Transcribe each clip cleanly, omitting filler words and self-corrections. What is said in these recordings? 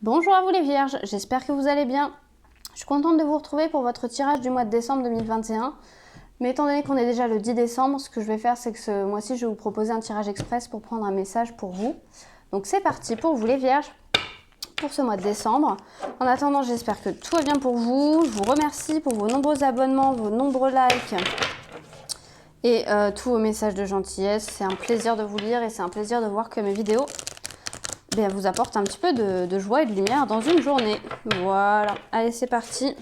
Bonjour à vous les vierges, j'espère que vous allez bien. Je suis contente de vous retrouver pour votre tirage du mois de décembre 2021. Mais étant donné qu'on est déjà le 10 décembre, ce que je vais faire, c'est que ce mois-ci, je vais vous proposer un tirage express pour prendre un message pour vous. Donc c'est parti pour vous les vierges, pour ce mois de décembre. En attendant, j'espère que tout va bien pour vous. Je vous remercie pour vos nombreux abonnements, vos nombreux likes et tous vos messages de gentillesse. C'est un plaisir de vous lire et c'est un plaisir de voir que mes vidéos vous apportent un petit peu de joie et de lumière dans une journée. Voilà, allez c'est parti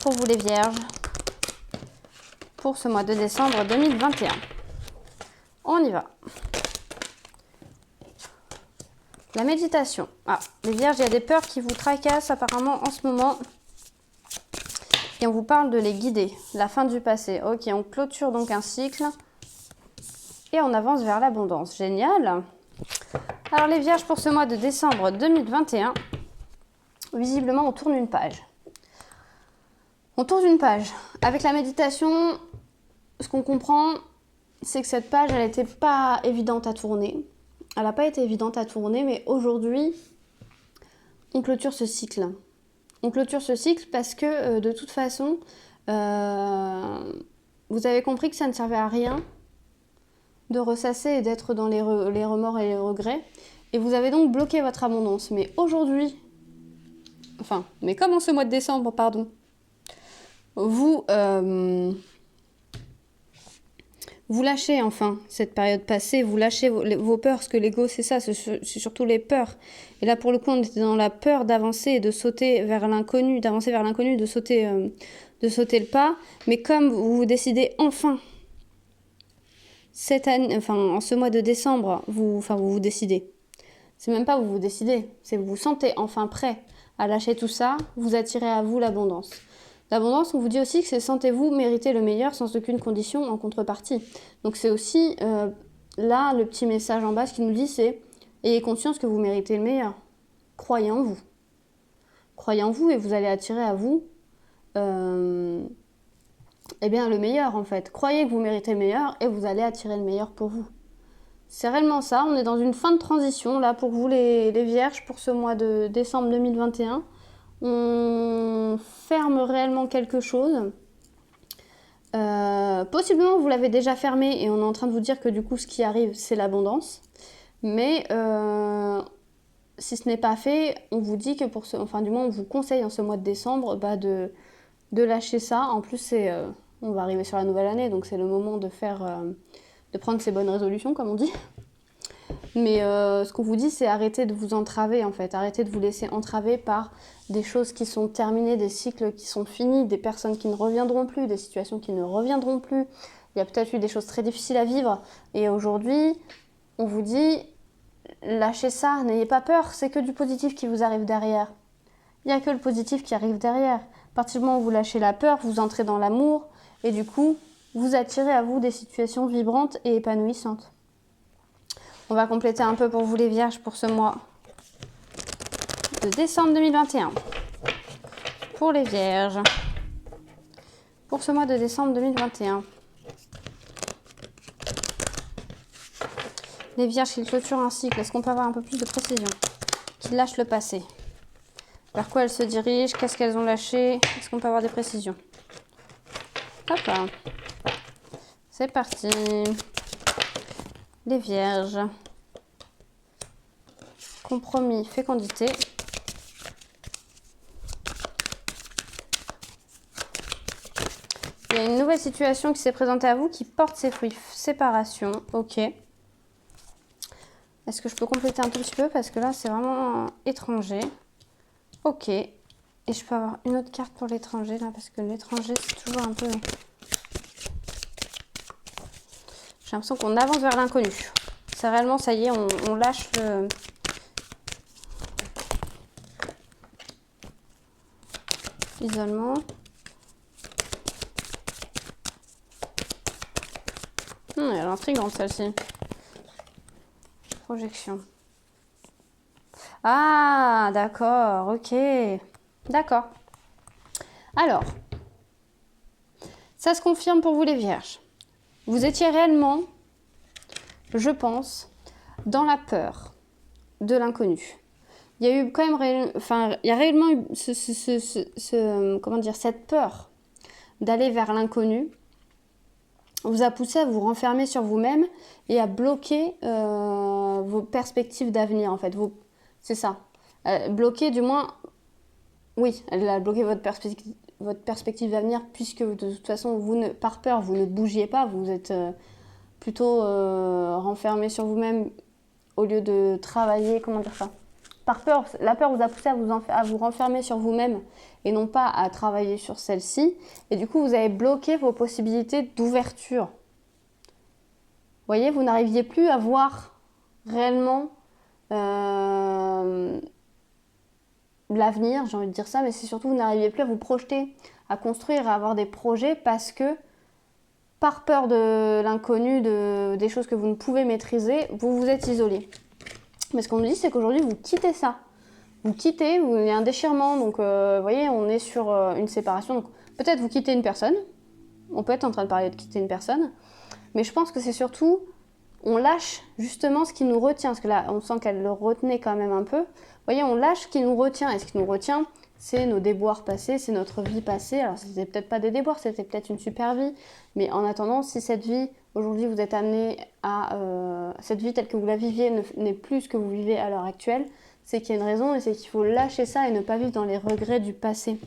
pour vous les vierges, pour ce mois de décembre 2021. On y va. La méditation. Ah, les vierges, il y a des peurs qui vous tracassent apparemment en ce moment. Et on vous parle de les guider, la fin du passé. Ok, on clôture donc un cycle et on avance vers l'abondance. Génial. Alors les vierges, pour ce mois de décembre 2021, visiblement on tourne une page. On tourne une page. Avec la méditation, ce qu'on comprend, c'est que cette page, elle n'était pas évidente à tourner. Elle n'a pas été évidente à tourner, mais aujourd'hui, on clôture ce cycle. On clôture ce cycle parce que, de toute façon, vous avez compris que ça ne servait à rien de ressasser et d'être dans les remords et les regrets. Et vous avez donc bloqué votre abondance. Mais aujourd'hui, mais comme en ce mois de décembre, pardon, vous lâchez enfin cette période passée, vous lâchez vos peurs, parce que l'ego c'est ça, c'est surtout les peurs. Et là pour le coup on était dans la peur d'avancer et de sauter vers l'inconnu, de sauter le pas. Mais comme vous décidez enfin, cette année, en ce mois de décembre, vous décidez. C'est même pas vous décidez, c'est vous vous sentez enfin prêt à lâcher tout ça, vous attirez à vous l'abondance. L'abondance, on vous dit aussi que c'est sentez-vous mériter le meilleur sans aucune condition en contrepartie. Donc c'est aussi là le petit message en bas, ce qui nous dit c'est ayez conscience que vous méritez le meilleur. Croyez en vous. Croyez en vous et vous allez attirer à vous le meilleur en fait. Croyez que vous méritez le meilleur et vous allez attirer le meilleur pour vous. C'est réellement ça, on est dans une fin de transition là pour vous les vierges pour ce mois de décembre 2021. On ferme réellement quelque chose. Possiblement vous l'avez déjà fermé et on est en train de vous dire que du coup ce qui arrive c'est l'abondance. Mais si ce n'est pas fait, on vous dit que du moins on vous conseille en ce mois de décembre de lâcher ça. En plus on va arriver sur la nouvelle année, donc c'est le moment de prendre ses bonnes résolutions comme on dit. Mais ce qu'on vous dit, c'est arrêter de vous entraver en fait. Arrêtez de vous laisser entraver par des choses qui sont terminées, des cycles qui sont finis, des personnes qui ne reviendront plus, des situations qui ne reviendront plus. Il y a peut-être eu des choses très difficiles à vivre. Et aujourd'hui, on vous dit, lâchez ça, n'ayez pas peur, c'est que du positif qui vous arrive derrière. Il n'y a que le positif qui arrive derrière. À partir du moment où vous lâchez la peur, vous entrez dans l'amour et du coup, vous attirez à vous des situations vibrantes et épanouissantes. On va compléter un peu pour vous les vierges pour ce mois de décembre 2021. Pour les vierges. Pour ce mois de décembre 2021. Les vierges qui clôturent un cycle, est-ce qu'on peut avoir un peu plus de précision? Qui lâchent le passé. Vers quoi elles se dirigent? Qu'est-ce qu'elles ont lâché? Est-ce qu'on peut avoir des précisions? Hop là. C'est parti. Les vierges. Compromis, fécondité. Il y a une nouvelle situation qui s'est présentée à vous qui porte ses fruits. Séparation, ok. Est-ce que je peux compléter un tout petit peu? Parce que là, c'est vraiment étranger. Ok. Et je peux avoir une autre carte pour l'étranger, là, parce que l'étranger, c'est toujours un peu... J'ai l'impression qu'on avance vers l'inconnu. C'est réellement, ça y est, on lâche le... Isolement. Elle est intrigante celle-ci. Projection. Ah, d'accord, ok. D'accord. Alors, ça se confirme pour vous les vierges. Vous étiez réellement, je pense, dans la peur de l'inconnu. il y a eu quand même, il y a réellement eu comment dire, cette peur d'aller vers l'inconnu vous a poussé à vous renfermer sur vous-même et à bloquer vos perspectives d'avenir, en fait. C'est ça. Bloquer, du moins, oui, elle a bloqué votre perspective d'avenir, puisque de toute façon, par peur, vous ne bougiez pas, vous êtes plutôt renfermé sur vous-même au lieu de travailler, comment dire ça ? Par peur, la peur vous a poussé à vous renfermer sur vous-même et non pas à travailler sur celle-ci. Et du coup, vous avez bloqué vos possibilités d'ouverture. Vous voyez, vous n'arriviez plus à voir réellement l'avenir, j'ai envie de dire ça, mais c'est surtout vous n'arriviez plus à vous projeter, à construire, à avoir des projets parce que par peur de l'inconnu, des choses que vous ne pouvez maîtriser, vous vous êtes isolé. Mais ce qu'on nous dit, c'est qu'aujourd'hui, vous quittez ça. Vous quittez, il y a un déchirement, donc vous voyez, on est sur une séparation. Donc peut-être vous quittez une personne, on peut être en train de parler de quitter une personne, mais je pense que c'est surtout, on lâche justement ce qui nous retient, parce que là, on sent qu'elle le retenait quand même un peu. Vous voyez, on lâche ce qui nous retient, et ce qui nous retient, c'est nos déboires passés, c'est notre vie passée. Alors c'était peut-être pas des déboires, c'était peut-être une super vie, mais en attendant, si cette vie, aujourd'hui vous êtes amené à... cette vie telle que vous la viviez n'est plus ce que vous vivez à l'heure actuelle, c'est qu'il y a une raison et c'est qu'il faut lâcher ça et ne pas vivre dans les regrets du passé.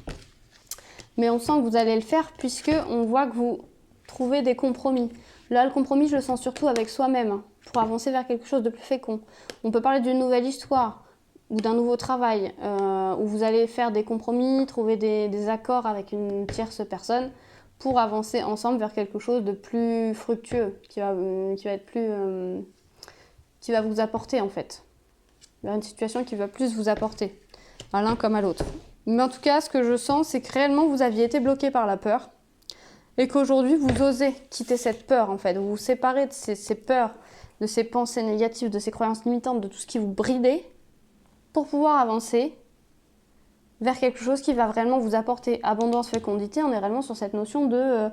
Mais on sent que vous allez le faire puisque on voit que vous trouvez des compromis. Là, le compromis, je le sens surtout avec soi-même, pour avancer vers quelque chose de plus fécond. On peut parler d'une nouvelle histoire ou d'un nouveau travail où vous allez faire des compromis, trouver des accords avec une tierce personne pour avancer ensemble vers quelque chose de plus fructueux, qui va être plus... qui va vous apporter en fait. Vers une situation qui va plus vous apporter, à l'un comme à l'autre. Mais en tout cas, ce que je sens, c'est que réellement vous aviez été bloqué par la peur et qu'aujourd'hui vous osez quitter cette peur en fait, vous vous séparez de ces peurs, de ces pensées négatives, de ces croyances limitantes, de tout ce qui vous bridait pour pouvoir avancer vers quelque chose qui va vraiment vous apporter abondance, fécondité. On est réellement sur cette notion de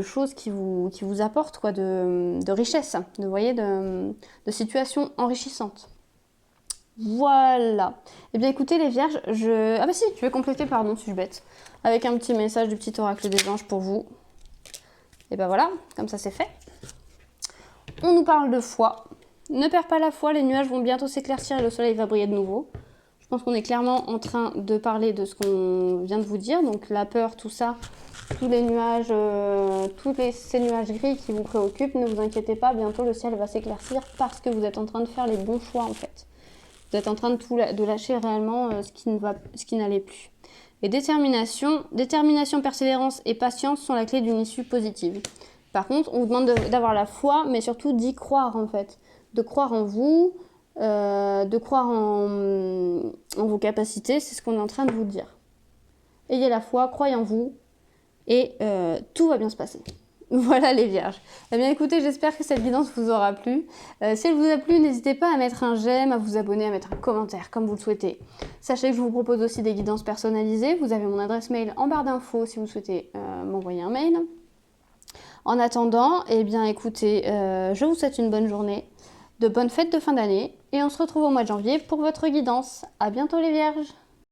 choses qui vous apportent quoi, de richesse, de situations enrichissantes. Voilà. Eh bien écoutez les vierges, je vais compléter, pardon, suis-je bête, avec un petit message du petit oracle des anges pour vous. Et ben voilà, comme ça c'est fait. On nous parle de foi. Ne perds pas la foi, les nuages vont bientôt s'éclaircir et le soleil va briller de nouveau. Je pense qu'on est clairement en train de parler de ce qu'on vient de vous dire, donc la peur, tout ça, tous les nuages, ces nuages gris qui vous préoccupent, ne vous inquiétez pas, bientôt le ciel va s'éclaircir parce que vous êtes en train de faire les bons choix en fait. Vous êtes en train de lâcher réellement ce qui n'allait plus. Et détermination, persévérance et patience sont la clé d'une issue positive. Par contre, on vous demande d'avoir la foi, mais surtout d'y croire en fait. De croire en vous, de croire en vos capacités, c'est ce qu'on est en train de vous dire. Ayez la foi, croyez en vous, et tout va bien se passer. Voilà les vierges. Eh bien écoutez, j'espère que cette guidance vous aura plu. Si elle vous a plu, n'hésitez pas à mettre un j'aime, à vous abonner, à mettre un commentaire, comme vous le souhaitez. Sachez que je vous propose aussi des guidances personnalisées. Vous avez mon adresse mail en barre d'infos si vous souhaitez m'envoyer un mail. En attendant, eh bien écoutez, je vous souhaite une bonne journée, de bonnes fêtes de fin d'année, et on se retrouve au mois de janvier pour votre guidance. À bientôt les vierges.